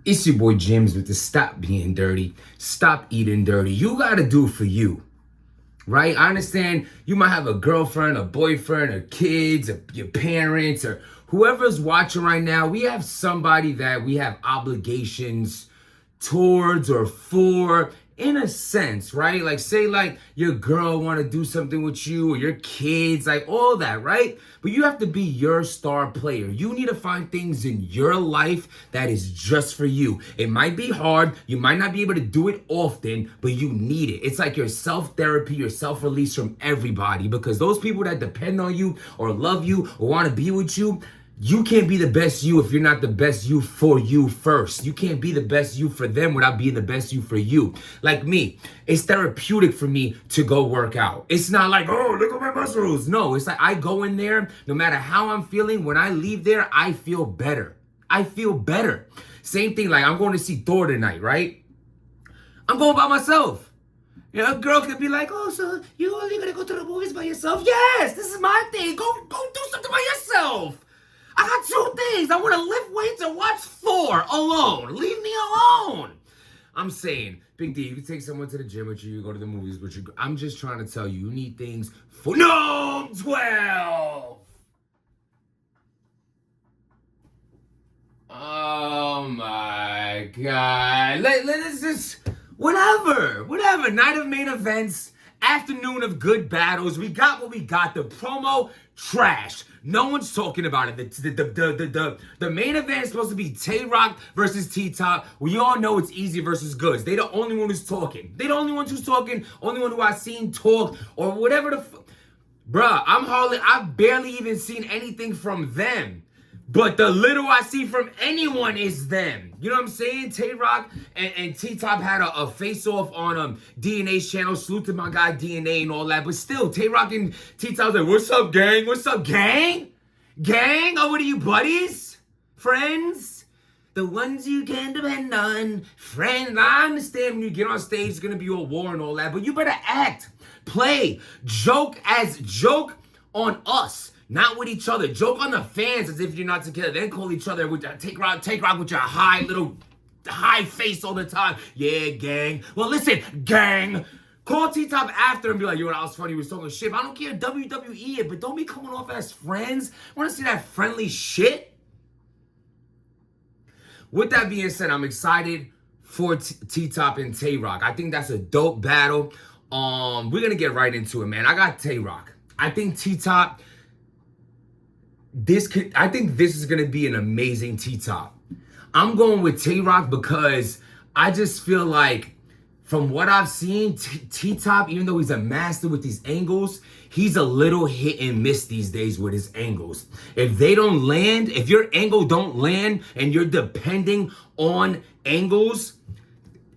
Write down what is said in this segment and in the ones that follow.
It's your boy James with the Stop Being Dirty, Stop Eating Dirty. You gotta do it for you, right? I understand you might have a girlfriend, a boyfriend, or kids, or your parents, or whoever's watching right now. We have somebody that we have obligations towards or for, in a sense, right? Like, say like your girl want to do something with you, or your kids, like all that, right? But you have to be your star player. You need to find things in your life that is just for you. It might be hard, you might not be able to do it often, but you need it. It's like your self-therapy, your self-release from everybody, because those people that depend on you or love you or want to be with you, you can't be the best you if you're not the best you for you first. You can't be the best you for them without being the best you for you. Like me, it's therapeutic for me to go work out. It's not like, oh, look at my muscles. No, it's like I go in there, no matter how I'm feeling, when I leave there, I feel better. I feel better. Same thing, like I'm going to see Thor tonight, right? I'm going by myself. You know, a girl could be like, oh, so you only gonna go to the movies by yourself? Yes, this is my thing. Go do something by yourself. I got two things. I want to lift weights and watch Thor alone. Leave me alone. I'm saying, Big D, you can take someone to the gym with you, go to the movies with you. I'm just trying to tell you, you need things for NOME 12. Oh my God. Let's just, whatever. Night of main events, afternoon of good battles. We got what we got. The promo, trash. No one's talking about it. The main event is supposed to be Tay Rock versus T-Top. We all know it's easy versus goods. They the only one who's talking. They the only ones who's talking. Only one who I've seen talk or whatever the bruh, I've barely even seen anything from them. But the little I see from anyone is them. You know what I'm saying? Tay Rock and T-Top had a face-off on DNA's channel. Salute to my guy DNA and all that. But still, Tay Rock and T-Top's like, what's up, gang? What's up, gang? Gang? Oh, what are you, buddies? Friends? The ones you can depend on. Friends. I understand when you get on stage, it's going to be a war and all that. But you better act, play, joke on us. Not with each other. Joke on the fans as if you're not together. Then call each other with Take Rock with your high face all the time. Yeah, gang. Well, listen, gang. Call T-Top after and be like, yo, that was funny. He was talking shit. I don't care WWE it, but don't be coming off as friends. I want to see that friendly shit. With that being said, I'm excited for T-Top and Tay Rock. I think that's a dope battle. We're going to get right into it, man. I got Tay Rock. I think T-Top... I think this is gonna be an amazing T-Top. I'm going with Tay Rock because I just feel like, from what I've seen, T-Top, even though he's a master with these angles, he's a little hit and miss these days with his angles. If they don't land, if your angle don't land and you're depending on angles,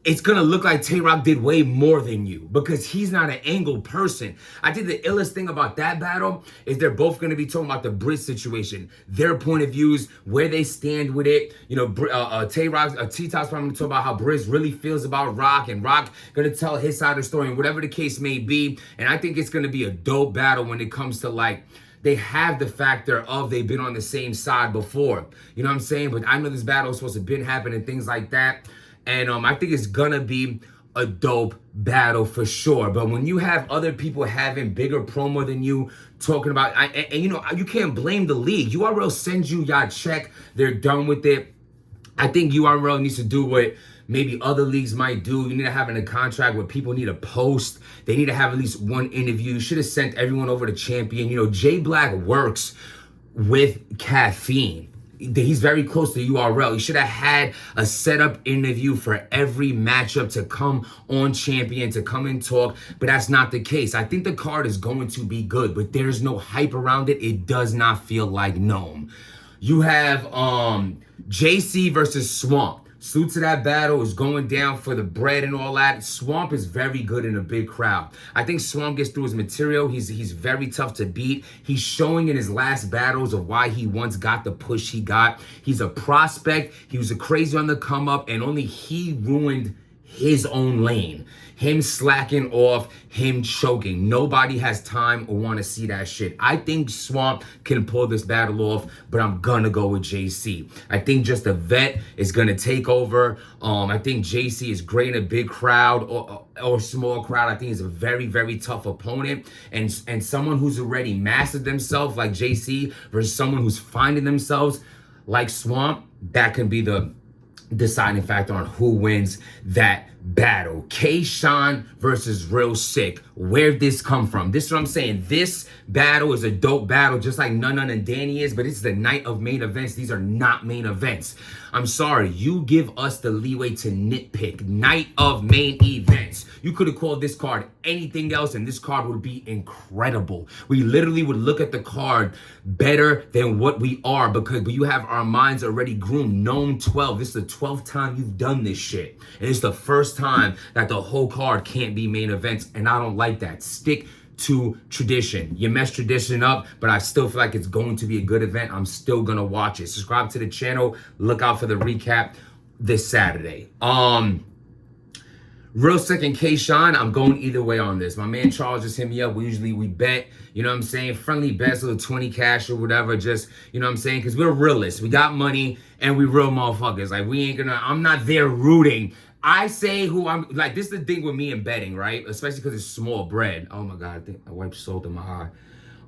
it's gonna look like Tay Rock did way more than you because he's not an angle person. I think the illest thing about that battle is they're both gonna be talking about the Briz situation, their point of views, where they stand with it. You know, Tay Rock, T-Top's probably gonna talk about how Briz really feels about Rock, and Rock gonna tell his side of the story, and whatever the case may be. And I think it's gonna be a dope battle when it comes to, like, they have the factor of they've been on the same side before. You know what I'm saying? But I know this battle is supposed to have been happening, things like that. And I think it's gonna be a dope battle for sure. But when you have other people having bigger promo than you, talking about, and you know, you can't blame the league. URL sends you y'all check, they're done with it. I think URL needs to do what maybe other leagues might do. You need to have in a contract where people need to post. They need to have at least one interview. You should have sent everyone over to Champion. You know, Jay Black works with caffeine. He's very close to URL. He should have had a setup interview for every matchup to come on Champion, to come and talk, but that's not the case. I think the card is going to be good, but there's no hype around it. It does not feel like NOME. You have JC versus Swamp. Salute to that battle. Is going down for the bread and all that. Swamp is very good in a big crowd. I think Swamp gets through his material. He's very tough to beat. He's showing in his last battles of why he once got the push he got. He's a prospect. He was a crazy on the come up, and only he ruined his own lane. Him slacking off, him choking. Nobody has time or want to see that shit. I think Swamp can pull this battle off, but I'm gonna go with JC. I think just the vet is gonna take over. I think JC is great in a big crowd or small crowd. I think he's a very, very tough opponent. And someone who's already mastered themselves like JC versus someone who's finding themselves like Swamp, that can be the deciding factor on who wins that battle. K-Shine versus Real Sick. Where'd this come from? This is what I'm saying. This battle is a dope battle, just like None and Danny is, but it's the night of main events. These are not main events. I'm sorry. You give us the leeway to nitpick. Night of main events. You could have called this card anything else, and this card would be incredible. We literally would look at the card better than what we are because you have our minds already groomed. NOME 12. This is the 12th time you've done this shit. And it's the first time that the whole card can't be main events, and I don't like that. Stick to tradition. You mess tradition up, but I still feel like it's going to be a good event. I'm still gonna watch it. Subscribe to the channel. Look out for the recap this Saturday. Real Sick and K-Shine, I'm going either way on this. My man Charles just hit me up. We bet, you know what I'm saying? Friendly bets, a little 20 cash or whatever. Just, you know what I'm saying? Because we're realists. We got money and we real motherfuckers. Like, we ain't gonna, I'm not there rooting. I say who I'm, like, this is the thing with me and betting, right? Especially because it's small bread. Oh my God, I think I wiped salt in my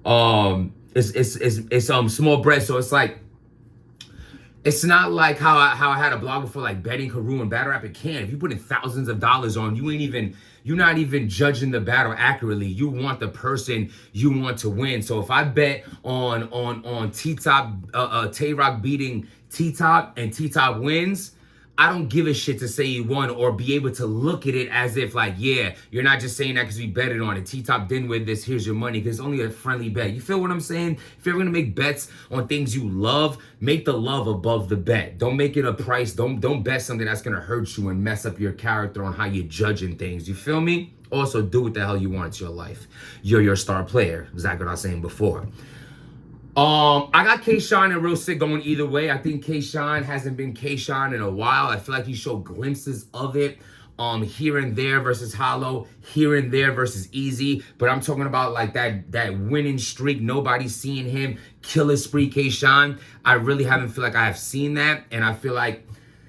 eye. It's small bread, so it's like, it's not like how I had a blog before, like betting can ruin battle rap. It can. If you put in thousands of dollars on, you're not even judging the battle accurately. You want the person you want to win. So if I bet on T-Top, Tay Rock beating T-Top and T-Top wins, I don't give a shit to say you won or be able to look at it as if like, yeah, you're not just saying that because we betted on it. T-Top didn't win this, here's your money, because it's only a friendly bet. You feel what I'm saying? If you're gonna make bets on things you love, make the love above the bet. Don't make it a price. Don't bet something that's gonna hurt you and mess up your character on how you're judging things. You feel me? Also, do what the hell you want. It's your life. You're your star player. Exactly what I was saying before. I got K-Shine and Real Sick going either way. I think K-Shine hasn't been K-Shine in a while. I feel like he showed glimpses of it here and there versus Hollow, here and there versus Eazy. But I'm talking about like that winning streak. Nobody's seeing him. Killer spree K-Shine. I really haven't feel like I have seen that. And I feel like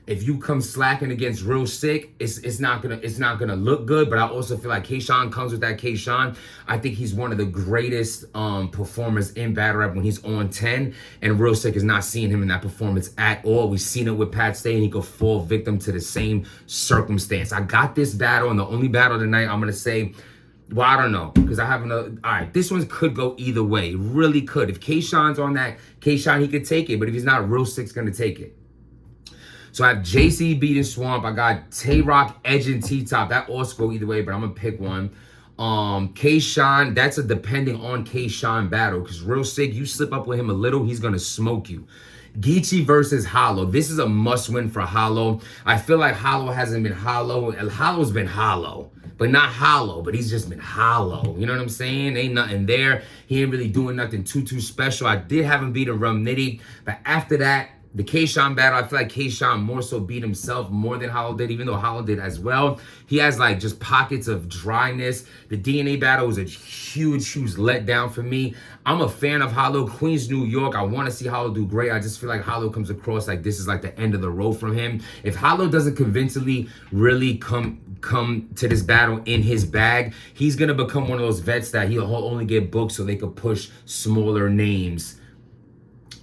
if you come slacking against Real Sick, it's not gonna look good. But I also feel like K-Shine comes with that K-Shine. I think he's one of the greatest performers in battle rap when he's on 10. And Real Sick is not seeing him in that performance at all. We've seen it with Pat Stay, and he could fall victim to the same circumstance. I got this battle, and the only battle tonight I'm gonna say, well, I don't know, because I have another. All right, this one could go either way. It really could. If K-Shine's on that K-Shine, he could take it. But if he's not, Real Sick's gonna take it. So I have JC beating Swamp. I got Tay Rock edging T-Top. That also go either way, but I'm gonna pick one. K-Shine, that's a depending on K-Shine battle. Because Real Sick, you slip up with him a little, he's gonna smoke you. Guichi versus Hollow. This is a must-win for Hollow. I feel like Hollow hasn't been Hollow. Hollow's been Hollow, but not Hollow. But he's just been Hollow. You know what I'm saying? Ain't nothing there. He ain't really doing nothing too special. I did have him beat a Rum Nitty, but after that, the K-Shine battle, I feel like K-Shine more so beat himself more than Hollow did, even though Hollow did as well. He has like just pockets of dryness. The DNA battle was a huge letdown for me. I'm a fan of Hollow. Queens, New York. I want to see Hollow do great. I just feel like Hollow comes across like this is like the end of the road from him. If Hollow doesn't convincingly really come to this battle in his bag, he's going to become one of those vets that he'll only get booked so they could push smaller names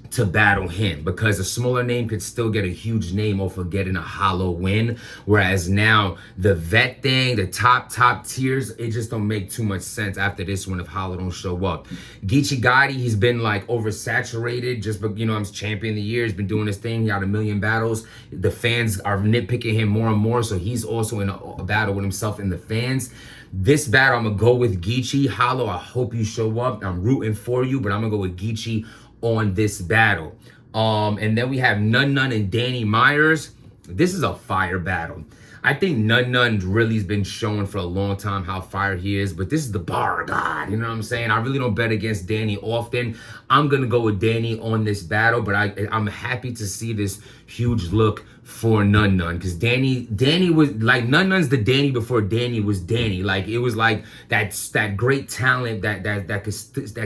to battle him, because a smaller name could still get a huge name off of getting a Hollow win, whereas now the vet thing, the top tiers, it just don't make too much sense after this one if Hollow don't show up. Guichi, he's been like oversaturated, just, you know, I'm champion of the year, he's been doing his thing, he got 1 million battles. The fans are nitpicking him more and more, so he's also in a battle with himself and the fans. This battle, I'm gonna go with Guichi. Hollow, I hope you show up. I'm rooting for you, but I'm gonna go with Guichi on this battle. And then we have None and Danny Myers. This is a fire battle. I think Nun really has been showing for a long time how fire he is, but this is the bar god, you know what I'm saying? I really don't bet against Danny often. I'm gonna go with Danny on this battle, but I'm happy to see this huge look for Nun because Danny was like Nun's the Danny before Danny was Danny. Like it was like that great talent that could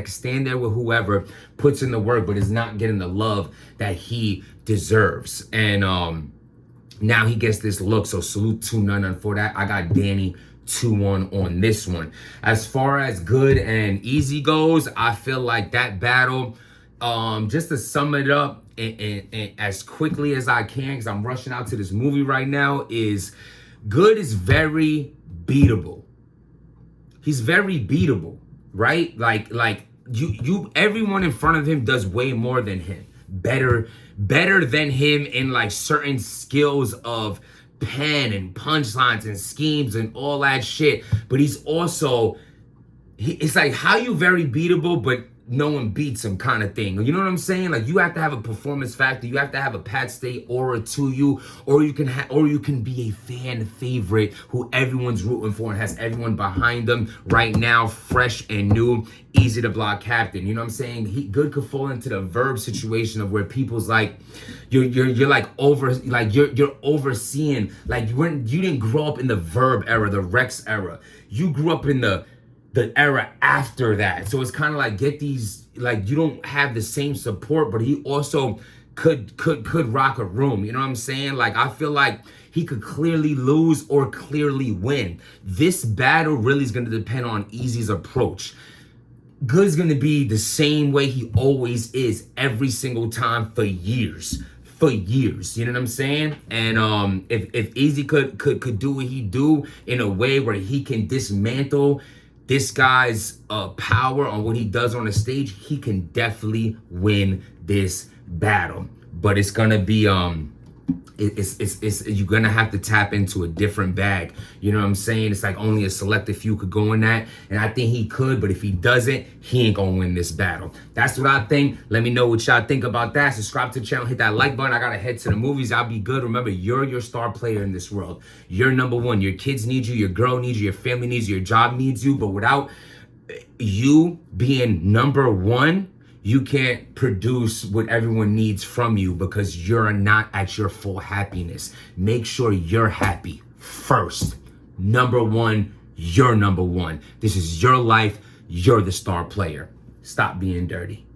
stand there with whoever, puts in the work, but is not getting the love that he deserves. And now he gets this look, so salute to Nun for that. I got Danny 2-1 on this one. As far as Good and Easy goes, I feel like that battle, just to sum it up and as quickly as I can, because I'm rushing out to this movie right now, is Good is very beatable. He's very beatable, right? Like you everyone in front of him does way more than him. Better than him in like certain skills of pen and punchlines and schemes and all that shit. But he's also, it's like how you very beatable, but no one beats him kind of thing. You know what I'm saying? Like you have to have a performance factor. You have to have a Pat Stay aura to you, or you can be a fan favorite who everyone's rooting for and has everyone behind them right now, fresh and new, easy to block captain. You know what I'm saying? Good could fall into the Verb situation of where people's like, you're like you're overseeing, like you didn't grow up in the Verb era, the Rex era. You grew up in the era after that. So it's kind of like get these, like you don't have the same support, but he also could rock a room. You know what I'm saying? Like I feel like he could clearly lose or clearly win. This battle really is going to depend on Eazy's approach. Good's going to be the same way he always is every single time for years. You know what I'm saying? And if Eazy could do what he do in a way where he can dismantle this guy's power on what he does on the stage, he can definitely win this battle. But it's gonna be you're gonna have to tap into a different bag. You know what I'm saying? It's like only a selected few could go in that, and I think he could, but if he doesn't, he ain't gonna win this battle. That's what I think. Let me know what y'all think about that. Subscribe to the channel, hit that like button. I gotta head to the movies. I'll be good. Remember, you're your star player in this world. You're number one. Your kids need you, your girl needs you, your family needs you, your job needs you, but without you being number one, you can't produce what everyone needs from you because you're not at your full happiness. Make sure you're happy first. Number one, you're number one. This is your life. You're the star player. Stop being dirty.